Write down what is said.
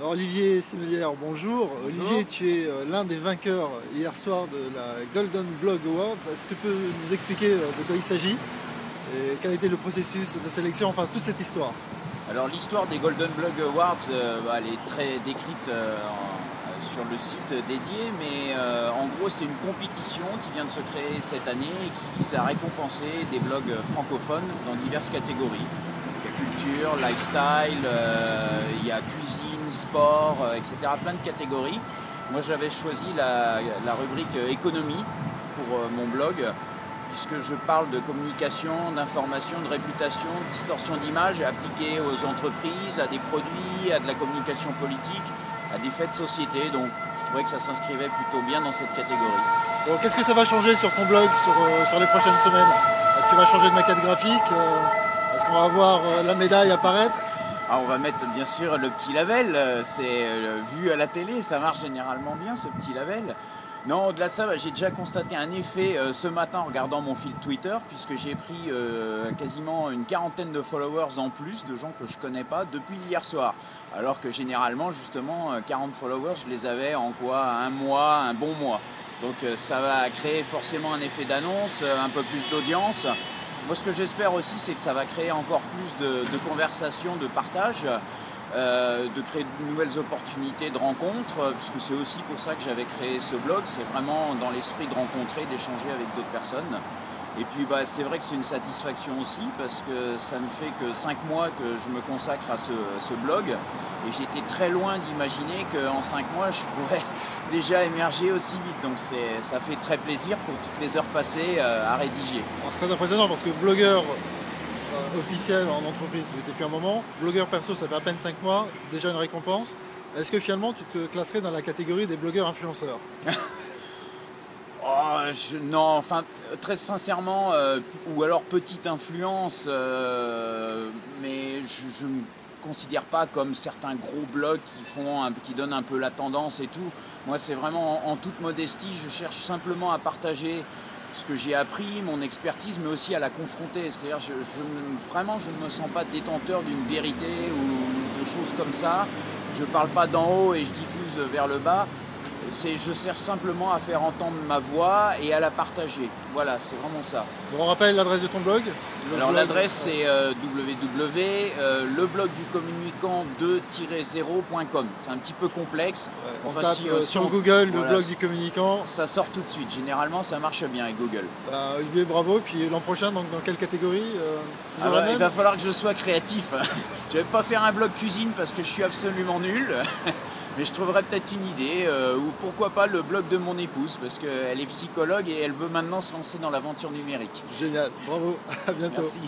Alors Olivier Semélière, bonjour. Bonjour. Olivier, tu es l'un des vainqueurs hier soir de la Golden Blog Awards. Est-ce que tu peux nous expliquer de quoi il s'agit et quel a été le processus de sélection, enfin toute cette histoire? Alors l'histoire des Golden Blog Awards, elle est très décrite sur le site dédié, mais en gros c'est une compétition qui vient de se créer cette année et qui vise à récompenser des blogs francophones dans diverses catégories. Il y a culture, lifestyle, il y a cuisine, sport, etc. Plein de catégories. Moi j'avais choisi la rubrique économie pour mon blog, puisque je parle de communication, d'information, de réputation, de distorsion d'image appliquée aux entreprises, à des produits, à de la communication politique, à des faits de société. Donc je trouvais que ça s'inscrivait plutôt bien dans cette catégorie. Donc qu'est-ce que ça va changer sur ton blog sur les prochaines semaines? Est-ce que tu vas changer de maquette graphique? Est-ce qu'on va voir la médaille apparaître? Alors on va mettre bien sûr le petit label, c'est vu à la télé, ça marche généralement bien ce petit label. Non, au-delà de ça, j'ai déjà constaté un effet ce matin en regardant mon fil Twitter, puisque j'ai pris quasiment une quarantaine de followers en plus, de gens que je connais pas, depuis hier soir. Alors que généralement, justement, 40 followers, je les avais en quoi? Un mois, un bon mois. Donc ça va créer forcément un effet d'annonce, un peu plus d'audience. Moi, ce que j'espère aussi, c'est que ça va créer encore plus de conversations, de partage. De créer de nouvelles opportunités de rencontres, puisque c'est aussi pour ça que j'avais créé ce blog, c'est vraiment dans l'esprit de rencontrer, d'échanger avec d'autres personnes. Et puis c'est vrai que c'est une satisfaction aussi, parce que ça ne fait que 5 mois que je me consacre à ce blog, et j'étais très loin d'imaginer qu'en 5 mois je pourrais déjà émerger aussi vite, donc ça fait très plaisir pour toutes les heures passées à rédiger. C'est très impressionnant parce que blogueur officiel en entreprise depuis un moment, blogueur perso ça fait à peine 5 mois, déjà une récompense. Est-ce que finalement tu te classerais dans la catégorie des blogueurs influenceurs? Non, enfin très sincèrement, ou alors petite influence, mais je ne me considère pas comme certains gros blogs qui donnent un peu la tendance et tout. Moi c'est vraiment en toute modestie, je cherche simplement à partager ce que j'ai appris, mon expertise, mais aussi à la confronter. C'est-à-dire, vraiment, je ne me sens pas détenteur d'une vérité ou de choses comme ça. Je ne parle pas d'en haut et je diffuse vers le bas. Je cherche simplement à faire entendre ma voix et à la partager. Voilà, c'est vraiment ça. On rappelle l'adresse de ton blog? Alors l'adresse c'est www.leblogducommunicant2-0.com. C'est un petit peu complexe. Ouais, on tape sur Google le blog du communicant. Ça sort tout de suite. Généralement ça marche bien avec Google. Olivier, bravo. Puis l'an prochain, donc, dans quelle catégorie? Il va falloir que je sois créatif. Je ne vais pas faire un blog cuisine parce que je suis absolument nul. Mais je trouverais peut-être une idée, ou pourquoi pas le blog de mon épouse, parce qu'elle est psychologue et elle veut maintenant se lancer dans l'aventure numérique. Génial, bravo, à bientôt. Merci.